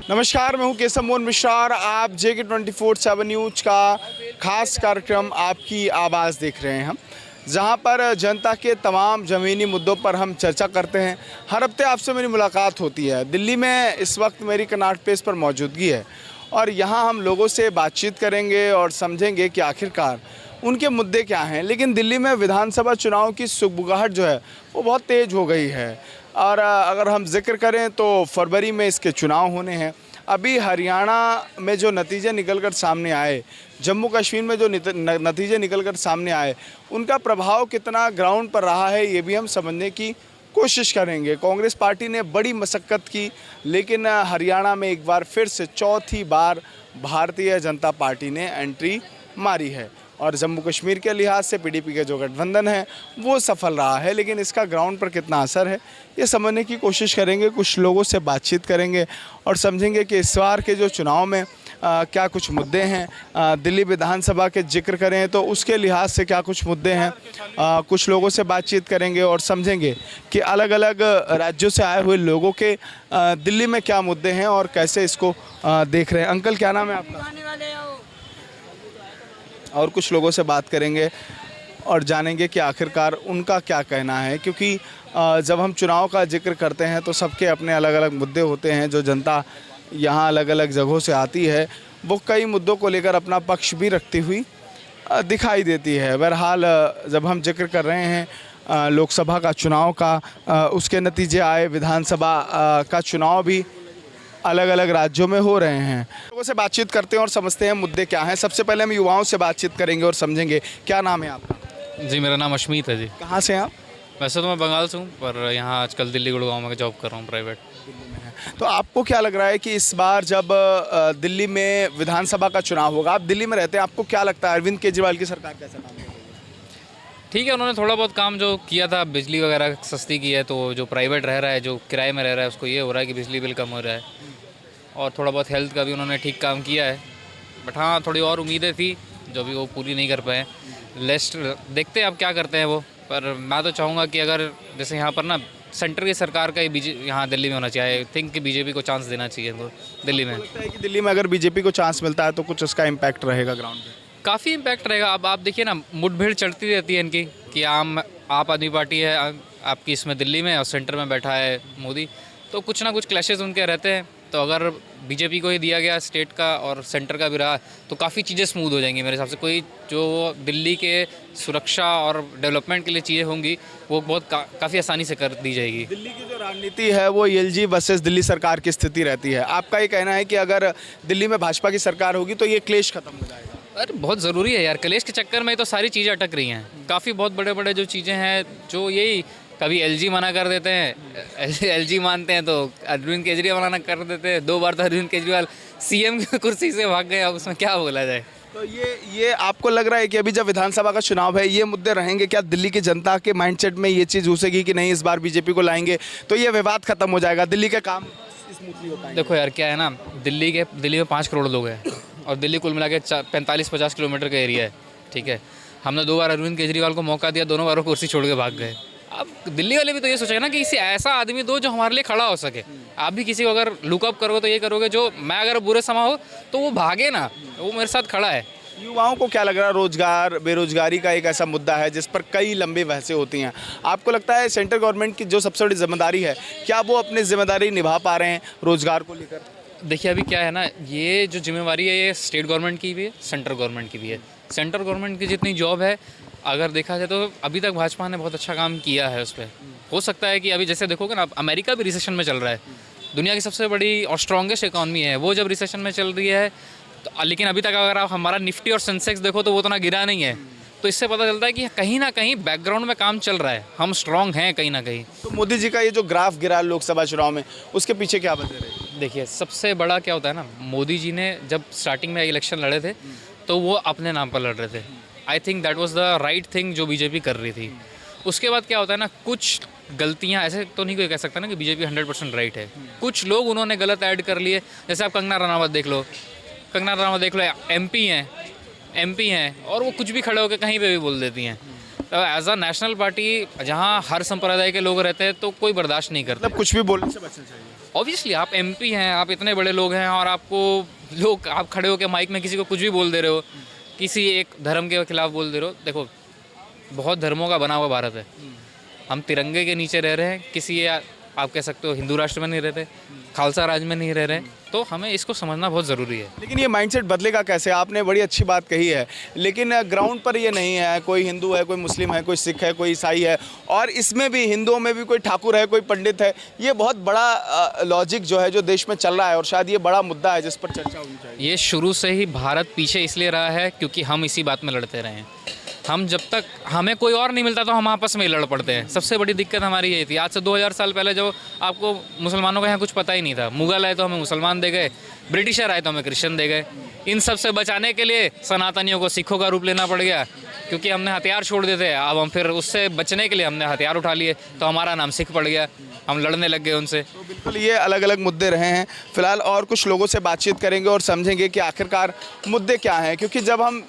नमस्कार, मैं हूं केशव मोहन मिश्रा और आप JK 24/7 न्यूज का खास कार्यक्रम आपकी आवाज़ देख रहे हैं हम, जहां पर जनता के तमाम ज़मीनी मुद्दों पर हम चर्चा करते हैं। हर हफ्ते आपसे मेरी मुलाकात होती है। दिल्ली में इस वक्त मेरी कनॉट प्लेस पर मौजूदगी है और यहां हम लोगों से बातचीत करेंगे और समझेंगे कि आखिरकार उनके मुद्दे क्या हैं। लेकिन दिल्ली में विधानसभा चुनाव की सुगबुगाहट जो है वो बहुत तेज़ हो गई है और अगर हम जिक्र करें तो फरवरी में इसके चुनाव होने हैं। अभी हरियाणा में जो नतीजे निकल कर सामने आए, जम्मू कश्मीर में जो नतीजे निकल कर सामने आए, उनका प्रभाव कितना ग्राउंड पर रहा है ये भी हम समझने की कोशिश करेंगे। कांग्रेस पार्टी ने बड़ी मशक्क़त की, लेकिन हरियाणा में एक बार फिर से चौथी बार भारतीय जनता पार्टी ने एंट्री मारी है और जम्मू कश्मीर के लिहाज से PDP के जो गठबंधन है वो सफल रहा है। लेकिन इसका ग्राउंड पर कितना असर है ये समझने की कोशिश करेंगे। कुछ लोगों से बातचीत करेंगे और समझेंगे कि इस बार के जो चुनाव में क्या कुछ मुद्दे हैं। दिल्ली विधानसभा के जिक्र करें तो उसके लिहाज से क्या कुछ मुद्दे हैं। कुछ लोगों से बातचीत करेंगे और समझेंगे कि अलग अलग राज्यों से आए हुए लोगों के दिल्ली में क्या मुद्दे हैं और कैसे इसको देख रहे हैं। अंकल, क्या नाम है आपका? और कुछ लोगों से बात करेंगे और जानेंगे कि आखिरकार उनका क्या कहना है, क्योंकि जब हम चुनाव का जिक्र करते हैं तो सबके अपने अलग अलग मुद्दे होते हैं। जो जनता यहाँ अलग अलग जगहों से आती है वो कई मुद्दों को लेकर अपना पक्ष भी रखती हुई दिखाई देती है। बहरहाल जब हम जिक्र कर रहे हैं लोकसभा का चुनाव का, उसके नतीजे आए, विधानसभा का चुनाव भी अलग अलग राज्यों में हो रहे हैं। लोगों से बातचीत करते हैं और समझते हैं मुद्दे क्या हैं। सबसे पहले हम युवाओं से बातचीत करेंगे और समझेंगे। क्या नाम है आपका? जी, मेरा नाम अश्मीत है जी। कहाँ से हैं आप? वैसे तो मैं बंगाल से हूँ, पर यहाँ आजकल दिल्ली गुड़गांव में जॉब कर रहा हूँ प्राइवेट। तो आपको क्या लग रहा है कि इस बार जब दिल्ली में विधानसभा का चुनाव होगा, आप दिल्ली में रहते हैं, आपको क्या लगता है अरविंद केजरीवाल की सरकार कैसा काम करेगी? ठीक है, उन्होंने थोड़ा बहुत काम जो किया था, बिजली वगैरह सस्ती की है, तो जो प्राइवेट रह रहा है, जो किराए में रह रहा है, उसको ये हो रहा है कि बिजली बिल कम हो रहा है। और थोड़ा बहुत हेल्थ का भी उन्होंने ठीक काम किया है। बट हाँ, थोड़ी और उम्मीदें थी जो भी वो पूरी नहीं कर पाए। लिस्ट देखते हैं अब क्या करते हैं वो। पर मैं तो चाहूँगा कि अगर जैसे यहाँ पर ना सेंटर की सरकार का ही यहाँ दिल्ली में होना चाहिए। आई थिंक कि बीजेपी को चांस देना चाहिए तो दिल्ली में। लगता है कि दिल्ली में अगर बीजेपी को चांस मिलता है तो कुछ उसका इम्पैक्ट रहेगा ग्राउंड पे? काफ़ी इम्पैक्ट रहेगा। अब आप देखिए ना, मुठभेड़ चलती रहती है इनकी कि आप आदमी पार्टी है आपकी इसमें दिल्ली में और सेंटर में बैठा है मोदी, तो कुछ ना कुछ क्लैशेस उनके रहते हैं। तो अगर बीजेपी को ही दिया गया स्टेट का और सेंटर का भी रहा तो काफ़ी चीज़ें स्मूथ हो जाएंगी मेरे हिसाब से। कोई जो दिल्ली के सुरक्षा और डेवलपमेंट के लिए चीज़ें होंगी वो बहुत काफ़ी आसानी से कर दी जाएगी। दिल्ली की जो राजनीति है वो LG वर्सेस दिल्ली सरकार की स्थिति रहती है। आपका ये कहना है कि अगर दिल्ली में भाजपा की सरकार होगी तो ये क्लेश खत्म हो जाएगा? अरे बहुत ज़रूरी है यार, कलेश के चक्कर में तो सारी चीज़ें अटक रही हैं। काफ़ी बहुत बड़े बड़े जो चीज़ें हैं, जो यही कभी LG मना कर देते हैं, LG मानते हैं तो अरविंद केजरीवाल मना कर देते हैं। 2 बार तो अरविंद केजरीवाल CM की कुर्सी से भाग गए, अब उसमें क्या बोला जाए। तो ये आपको लग रहा है कि अभी जब विधानसभा का चुनाव है ये मुद्दे रहेंगे? क्या दिल्ली की जनता के माइंडसेट में ये चीज़ घुसेगी कि नहीं, इस बार बीजेपी को लाएंगे तो ये विवाद खत्म हो जाएगा, दिल्ली के काम स्मूथली हो पाएंगे? देखो यार, क्या है ना, दिल्ली में 5 करोड़ लोग हैं और दिल्ली कुल मिला के 45-50 किलोमीटर का एरिया है। ठीक है, हमने 2 बार अरविंद केजरीवाल को मौका दिया, दोनों बारों कुर्सी छोड़ के भाग गए। अब दिल्ली वाले भी तो ये सोचेंगे ना कि इसे ऐसा आदमी दो जो हमारे लिए खड़ा हो सके। आप भी किसी को अगर लुकअप करोगे तो ये करोगे जो मैं अगर बुरे समय हो तो वो भागे ना, वो मेरे साथ खड़ा है। युवाओं को क्या लग रहा है? रोजगार, बेरोजगारी का एक ऐसा मुद्दा है जिस पर कई लंबी बहसें होती हैं। आपको लगता है सेंट्रल गवर्नमेंट की जो सबसे बड़ी जिम्मेदारी है, क्या वो अपनी जिम्मेदारी निभा पा रहे हैं रोजगार को लेकर? देखिए अभी क्या है ना, ये जो जिम्मेवारी है ये स्टेट गवर्नमेंट की भी है, सेंट्रल गवर्नमेंट की भी है। सेंट्रल गवर्नमेंट की जितनी जॉब है अगर देखा जाए तो अभी तक भाजपा ने बहुत अच्छा काम किया है उस पर। हो सकता है कि अभी जैसे देखोगे ना, अमेरिका भी रिसेशन में चल रहा है, दुनिया की सबसे बड़ी और स्ट्रॉन्गेस्ट इकॉनमी है, वो जब रिसेशन में चल रही है तो लेकिन अभी तक अगर आप हमारा निफ्टी और सेंसेक्स देखो तो वो उतना गिरा नहीं है। तो इससे पता चलता है कि कहीं ना कहीं बैकग्राउंड में काम चल रहा है, हम स्ट्रॉन्ग हैं कहीं ना कहीं। तो मोदी जी का ये जो ग्राफ गिरा लोकसभा चुनाव में, उसके पीछे क्या वजह रही? देखिए सबसे बड़ा क्या होता है ना, मोदी जी ने जब स्टार्टिंग में इलेक्शन लड़े थे तो वो अपने नाम पर लड़ रहे थे। I think that was the right thing जो बीजेपी कर रही थी। उसके बाद क्या होता है ना, कुछ गलतियां, ऐसे तो नहीं कोई कह सकता ना कि बीजेपी 100% राइट है। कुछ लोग उन्होंने गलत ऐड कर लिए। जैसे आप कंगना रनावत देख लो, MP हैं और वो कुछ भी खड़े होकर कहीं पे भी बोल देती हैं। एज अ नेशनल पार्टी जहाँ हर संप्रदाय के लोग रहते हैं तो कोई बर्दाश्त नहीं करता। मतलब कुछ भी बोलने से बचना चाहिए। ऑब्वियसली आप एमपी हैं, आप इतने बड़े लोग हैं और आपको लोग आप खड़े होकर माइक में किसी को कुछ भी बोल दे रहे हो, किसी एक धर्म के खिलाफ बोल दे रहे हो। देखो, बहुत धर्मों का बना हुआ भारत है, हम तिरंगे के नीचे रह रहे हैं, किसी आप कह सकते हो हिंदू राष्ट्र में नहीं रहते, खालसा राज में नहीं रह रहे, तो हमें इसको समझना बहुत ज़रूरी है। लेकिन ये माइंडसेट बदलेगा कैसे? आपने बड़ी अच्छी बात कही है, लेकिन ग्राउंड पर ये नहीं है। कोई हिंदू है, कोई मुस्लिम है, कोई सिख है, कोई ईसाई है, और इसमें भी हिंदुओं में भी कोई ठाकुर है, कोई पंडित है। ये बहुत बड़ा लॉजिक जो है जो देश में चल रहा है, और शायद ये बड़ा मुद्दा है जिस पर चर्चा होनी चाहिए। ये शुरू से ही भारत पीछे इसलिए रहा है क्योंकि हम इसी बात में लड़ते रहे हैं। हम जब तक हमें कोई और नहीं मिलता तो हम आपस में ही लड़ पड़ते हैं। सबसे बड़ी दिक्कत हमारी यही थी। आज से 2000 साल पहले जो आपको मुसलमानों का यहाँ कुछ पता ही नहीं था, मुगल आए तो हमें मुसलमान दे गए, ब्रिटिशर आए तो हमें क्रिश्चियन दे गए। इन सब से बचाने के लिए सनातनियों को सिखों का रूप लेना पड़ गया, क्योंकि हमने हथियार छोड़ दिए थे। अब हम फिर उससे बचने के लिए हमने हथियार उठा लिए, तो हमारा नाम सिख पड़ गया, हम लड़ने लग गए उनसे। तो बिल्कुल ये अलग अलग मुद्दे रहे हैं। फिलहाल और कुछ लोगों से बातचीत करेंगे और समझेंगे कि आखिरकार मुद्दे क्या हैं, क्योंकि जब हम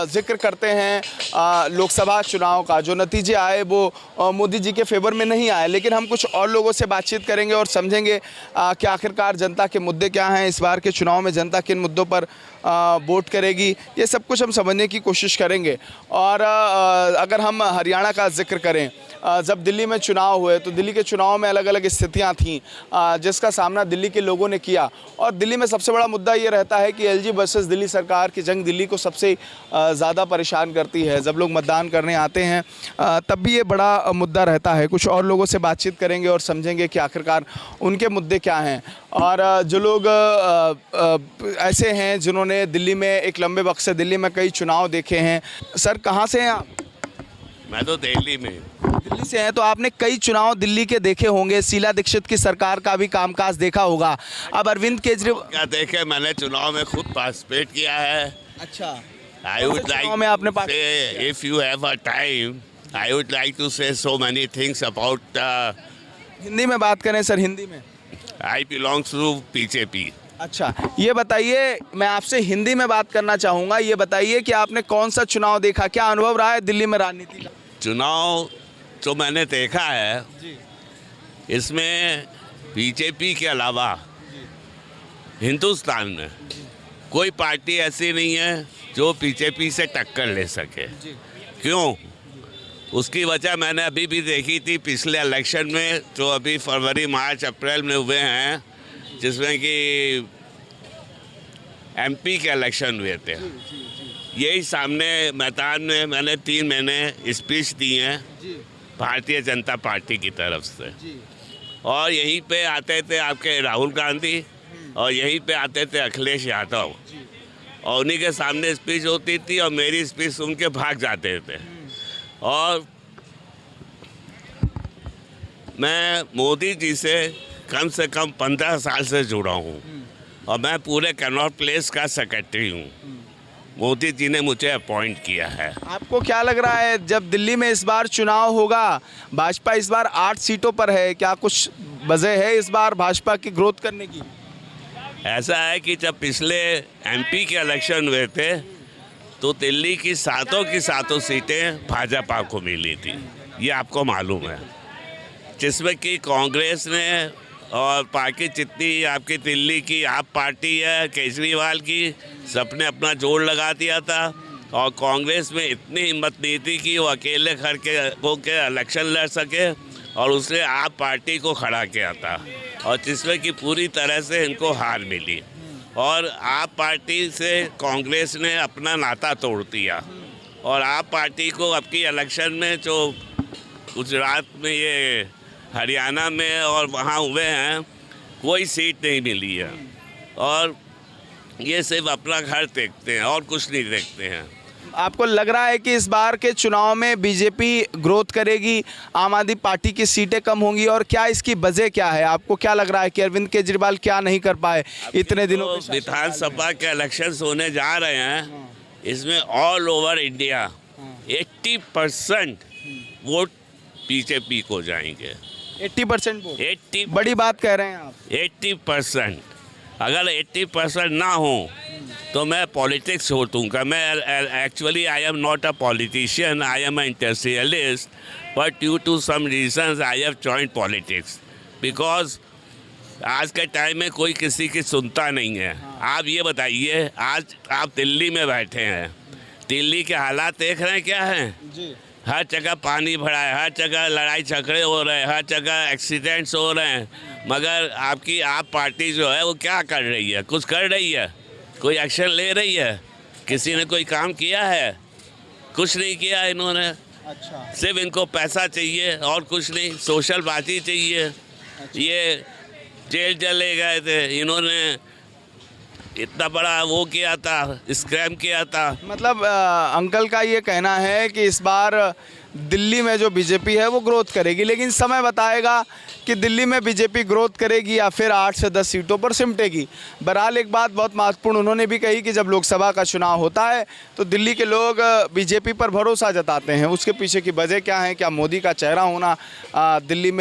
जिक्र करते हैं लोकसभा चुनाव का, जो नतीजे आए वो मोदी जी के फेवर में नहीं आए, लेकिन हम कुछ और लोगों से बातचीत करेंगे और समझेंगे कि आखिरकार जनता के मुद्दे क्या हैं, इस बार के चुनाव में जनता किन मुद्दों पर वोट करेगी, ये सब कुछ हम समझने की कोशिश करेंगे। और अगर हम हरियाणा का जिक्र करें, जब दिल्ली में चुनाव हुए तो दिल्ली के चुनाव में अलग अलग स्थितियां थीं जिसका सामना दिल्ली के लोगों ने किया। और दिल्ली में सबसे बड़ा मुद्दा ये रहता है कि एलजी वर्सेस दिल्ली सरकार की जंग दिल्ली को सबसे ज़्यादा परेशान करती है। जब लोग मतदान करने आते हैं तब भी ये बड़ा मुद्दा रहता है। कुछ और लोगों से बातचीत करेंगे और समझेंगे कि आखिरकार उनके मुद्दे क्या हैं। और जो लोग ऐसे हैं जिन्होंने दिल्ली में एक लंबे वक्त से दिल्ली में कई चुनाव देखे हैं। सर, कहाँ से हैं आप? मैं तो दिल्ली में। दिल्ली से हैं तो आपने कई चुनाव दिल्ली के देखे होंगे, शीला दीक्षित की सरकार का भी कामकाज देखा होगा। अब अरविंद केजरीवाल क्या देखे, मैंने चुनाव में खुद पार्टिसिपेट किया है। अच्छा, आई वुड चुनाव में आपने like say if you have a time I would like to say so many things about. Hindi में बात करें सर? हिंदी में। I belongs to BJP. अच्छा, ये बताइए, मैं आपसे हिंदी में बात करना चाहूँगा। ये बताइए कि आपने कौन सा चुनाव देखा, क्या अनुभव रहा है दिल्ली में राजनीति का? चुनाव जो मैंने देखा है जी। इसमें बीजेपी के अलावा हिंदुस्तान में कोई पार्टी ऐसी नहीं है जो बीजेपी से टक्कर ले सके। क्यों? उसकी वजह मैंने अभी भी देखी थी पिछले इलेक्शन में, जो अभी फरवरी मार्च अप्रैल में हुए हैं, जिसमें कि एमपी के इलेक्शन हुए थे। यही सामने मैदान में मैंने 3 महीने स्पीच दी हैं भारतीय जनता पार्टी की तरफ से। और यहीं पे आते थे आपके राहुल गांधी और यहीं पे आते थे अखिलेश यादव, और उन्हीं के सामने स्पीच होती थी और मेरी स्पीच सुन के भाग जाते थे। और मैं मोदी जी से कम 15 साल से जुड़ा हूँ और मैं पूरे कनॉट प्लेस का सेक्रेटरी हूँ। मोदी जी ने मुझे अपॉइंट किया है। आपको क्या लग रहा है, जब दिल्ली में इस बार चुनाव होगा, भाजपा इस बार 8 सीटों पर है, क्या कुछ वजह है इस बार भाजपा की ग्रोथ करने की? ऐसा है कि जब पिछले एमपी के इलेक्शन हुए थे तो दिल्ली की सातों सीटें भाजपा को मिली थी, ये आपको मालूम है। जिसमें कि कांग्रेस ने और बाकी जितनी आपकी दिल्ली की आप पार्टी है केजरीवाल की, सबने अपना जोर लगा दिया था। और कांग्रेस में इतनी हिम्मत नहीं थी कि वो अकेले होकर इलेक्शन लड़ सके, और उसने आप पार्टी को खड़ा किया था, और जिसमें कि पूरी तरह से इनको हार मिली। और आप पार्टी से कांग्रेस ने अपना नाता तोड़ दिया, और आप पार्टी को अब की इलेक्शन में जो गुजरात में, ये हरियाणा में और वहाँ हुए हैं, कोई सीट नहीं मिली है। और ये सिर्फ अपना घर देखते हैं और कुछ नहीं देखते हैं। आपको लग रहा है कि इस बार के चुनाव में बीजेपी ग्रोथ करेगी, आम आदमी पार्टी की सीटें कम होंगी, और क्या इसकी वजह क्या है? आपको क्या लग रहा है कि अरविंद केजरीवाल क्या नहीं कर पाए इतने दिनों के शासन विधानसभा के इलेक्शंस होने जा रहे हैं, इसमें all over India 80% vote BJP को जाएंगे। 80% वोट? 80 बड़ी बात कह रहे हैं आप। 80%। अगर 80% ना हो तो मैं पॉलिटिक्स छोड़ दूँगा। मैं actually I am not a politician, I am a industrialist, but due to some reasons I have joined politics because आज के टाइम में कोई किसी की सुनता नहीं है। आप ये बताइए, आज आप दिल्ली में बैठे हैं, दिल्ली के हालात देख रहे हैं क्या हैं? जी। हर जगह पानी भरा है, हर जगह लड़ाई झगड़े हो रहे हैं, हर जगह एक्सीडेंट्स हो रहे हैं, मगर आपकी आप पार्टी जो है वो क्या कर रही है? कुछ कर रही है? कोई एक्शन ले रही है? किसी ने कोई काम किया है? कुछ नहीं किया इन्होंने। अच्छा। सिर्फ इनको पैसा चाहिए और कुछ नहीं, सोशल बाती चाहिए। ये जेल चले गए थे, इन्होंने इतना बड़ा वो किया था, स्कैम किया था। मतलब अंकल का ये कहना है कि इस बार दिल्ली में जो बीजेपी है वो ग्रोथ करेगी, लेकिन समय बताएगा कि दिल्ली में बीजेपी ग्रोथ करेगी या फिर 8 से 10 सीटों पर सिमटेगी। बहरहाल एक बात बहुत महत्वपूर्ण उन्होंने भी कही कि जब लोकसभा का चुनाव होता है तो दिल्ली के लोग बीजेपी पर भरोसा जताते हैं। उसके पीछे की वजह क्या है? क्या मोदी का चेहरा होना दिल्ली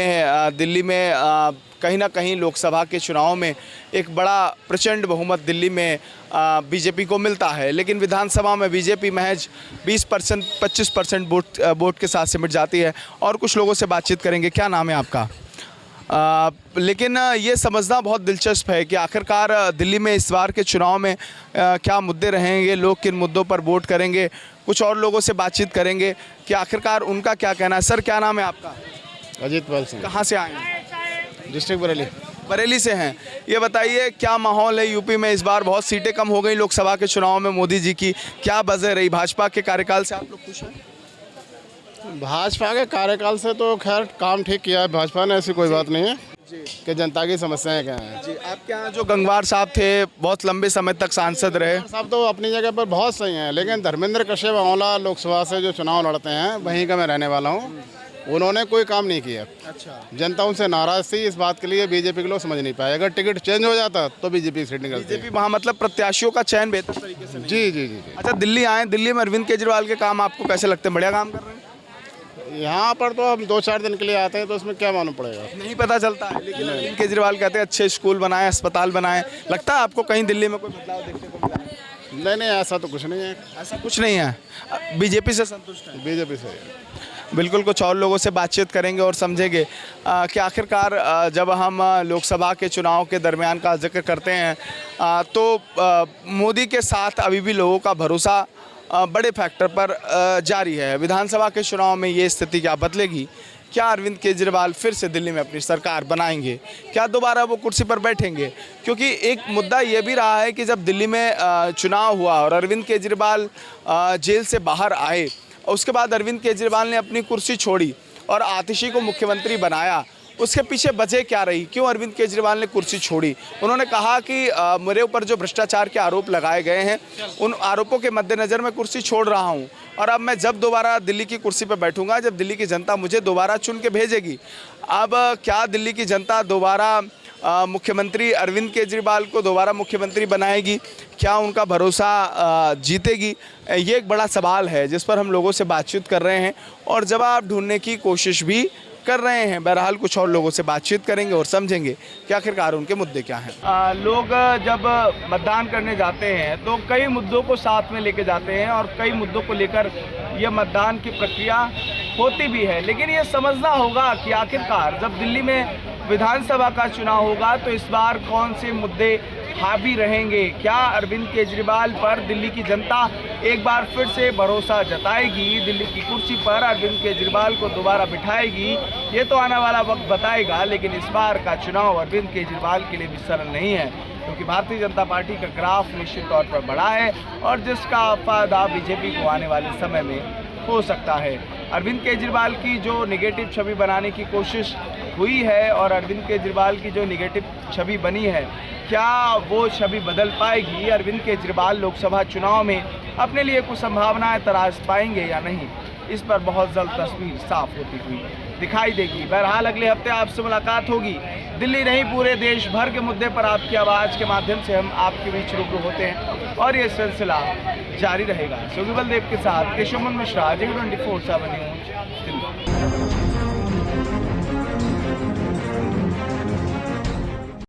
में कहीं ना कहीं लोकसभा के चुनाव में एक बड़ा प्रचंड बहुमत दिल्ली में बीजेपी को मिलता है, लेकिन विधानसभा में बीजेपी महज 20% 25% वोट के साथ सिमट जाती है। और कुछ लोगों से बातचीत करेंगे। क्या नाम है आपका? लेकिन ये समझना बहुत दिलचस्प है कि आखिरकार दिल्ली में इस बार के चुनाव में क्या मुद्दे रहेंगे, लोग किन मुद्दों पर वोट करेंगे। कुछ और लोगों से बातचीत करेंगे कि आखिरकार उनका क्या कहना है। सर, क्या नाम है आपका? अजीत पाल सिंह, कहाँ से आए हैं? डिस्ट्रिक्ट बरेली। बरेली से हैं। ये बताइए, क्या माहौल है यूपी में? इस बार बहुत सीटें कम हो गई लोकसभा के चुनाव में मोदी जी की, क्या वजह रही? भाजपा के कार्यकाल से आप लोग खुश हैं? भाजपा के कार्यकाल से तो खैर काम ठीक किया है भाजपा ने, ऐसी कोई बात नहीं है कि जनता की समस्याएं क्या हैं। जी, आपके यहाँ जो गंगवार साहब थे, बहुत लंबे समय तक सांसद रहे। साहब तो अपनी जगह पर बहुत सही हैं, लेकिन धर्मेंद्र कश्यप आंवला लोकसभा से जो चुनाव लड़ते हैं, वहीं का मैं रहने वाला हूँ, उन्होंने कोई काम नहीं किया। अच्छा। जनता उनसे नाराज थी, इस बात के लिए बीजेपी के लोग समझ नहीं पाए। अगर टिकट चेंज हो जाता तो बीजेपी सीट निकलती। बीजेपी वहाँ मतलब प्रत्याशियों का चयन बेहतर तरीके से नहीं। जी जी जी जी। अच्छा, दिल्ली आए, दिल्ली में अरविंद केजरीवाल के काम आपको कैसे लगते हैं? बढ़िया काम कर रहे हैं? यहाँ पर तो हम 2-4 दिन के लिए आते हैं तो उसमें क्या मालूम पड़ेगा, नहीं पता चलता है, लेकिन अरविंद केजरीवाल कहते हैं अच्छे स्कूल बनाए, अस्पताल बनाए। लगता है आपको कहीं दिल्ली में कोई बदलाव देखने को मिला है? नहीं ऐसा तो कुछ नहीं है। ऐसा कुछ नहीं है। बीजेपी से संतुष्ट है? बीजेपी से। बिल्कुल, कुछ और लोगों से बातचीत करेंगे और समझेंगे कि आखिरकार जब हम लोकसभा के चुनाव के दरमियान का जिक्र करते हैं तो मोदी के साथ अभी भी लोगों का भरोसा बड़े फैक्टर पर जारी है। विधानसभा के चुनाव में ये स्थिति क्या बदलेगी? क्या अरविंद केजरीवाल फिर से दिल्ली में अपनी सरकार बनाएंगे? क्या दोबारा वो कुर्सी पर बैठेंगे? क्योंकि एक मुद्दा ये भी रहा है कि जब दिल्ली में चुनाव हुआ और अरविंद केजरीवाल जेल से बाहर आए, उसके बाद अरविंद केजरीवाल ने अपनी कुर्सी छोड़ी और आतिशी को मुख्यमंत्री बनाया। उसके पीछे वजह क्या रही? क्यों अरविंद केजरीवाल ने कुर्सी छोड़ी? उन्होंने कहा कि मेरे ऊपर जो भ्रष्टाचार के आरोप लगाए गए हैं, उन आरोपों के मद्देनज़र मैं कुर्सी छोड़ रहा हूं, और अब मैं जब दोबारा दिल्ली की कुर्सी पर बैठूंगा, जब दिल्ली की जनता मुझे दोबारा चुन के भेजेगी। अब क्या दिल्ली की जनता दोबारा मुख्यमंत्री अरविंद केजरीवाल को दोबारा मुख्यमंत्री बनाएगी? क्या उनका भरोसा जीतेगी? ये एक बड़ा सवाल है जिस पर हम लोगों से बातचीत कर रहे हैं और जवाब ढूंढने की कोशिश भी कर रहे हैं। बहरहाल कुछ और लोगों से बातचीत करेंगे और समझेंगे कि आखिरकार उनके मुद्दे क्या हैं। लोग जब मतदान करने जाते हैं तो कई मुद्दों को साथ में लेके जाते हैं और कई मुद्दों को लेकर ये मतदान की प्रक्रिया होती भी है, लेकिन ये समझना होगा कि आखिरकार जब दिल्ली में विधानसभा का चुनाव होगा तो इस बार कौन से मुद्दे हावी रहेंगे। क्या अरविंद केजरीवाल पर दिल्ली की जनता एक बार फिर से भरोसा जताएगी, दिल्ली की कुर्सी पर अरविंद केजरीवाल को दोबारा बिठाएगी? ये तो आने वाला वक्त बताएगा, लेकिन इस बार का चुनाव अरविंद केजरीवाल के लिए भी सरल नहीं है, क्योंकि भारतीय जनता पार्टी का ग्राफ निश्चित तौर पर बढ़ा है और जिसका फायदा बीजेपी को आने वाले समय में हो सकता है। अरविंद केजरीवाल की जो नेगेटिव छवि बनाने की कोशिश हुई है और अरविंद केजरीवाल की जो नेगेटिव छवि बनी है, क्या वो छवि बदल पाएगी? अरविंद केजरीवाल लोकसभा चुनाव में अपने लिए कुछ संभावनाएं तराश पाएंगे या नहीं? इस पर बहुत जल्द तस्वीर साफ होती हुई दिखाई देगी। बहरहाल अगले हफ्ते आपसे मुलाकात होगी। दिल्ली नहीं, पूरे देश भर के मुद्दे पर आपकी आवाज़ के माध्यम से हम आपके बीच रूबरू होते हैं और ये सिलसिला जारी रहेगा। सुगिबल देव के साथ केशव मिश्रा, G24/7 न्यूज़, दिल्ली।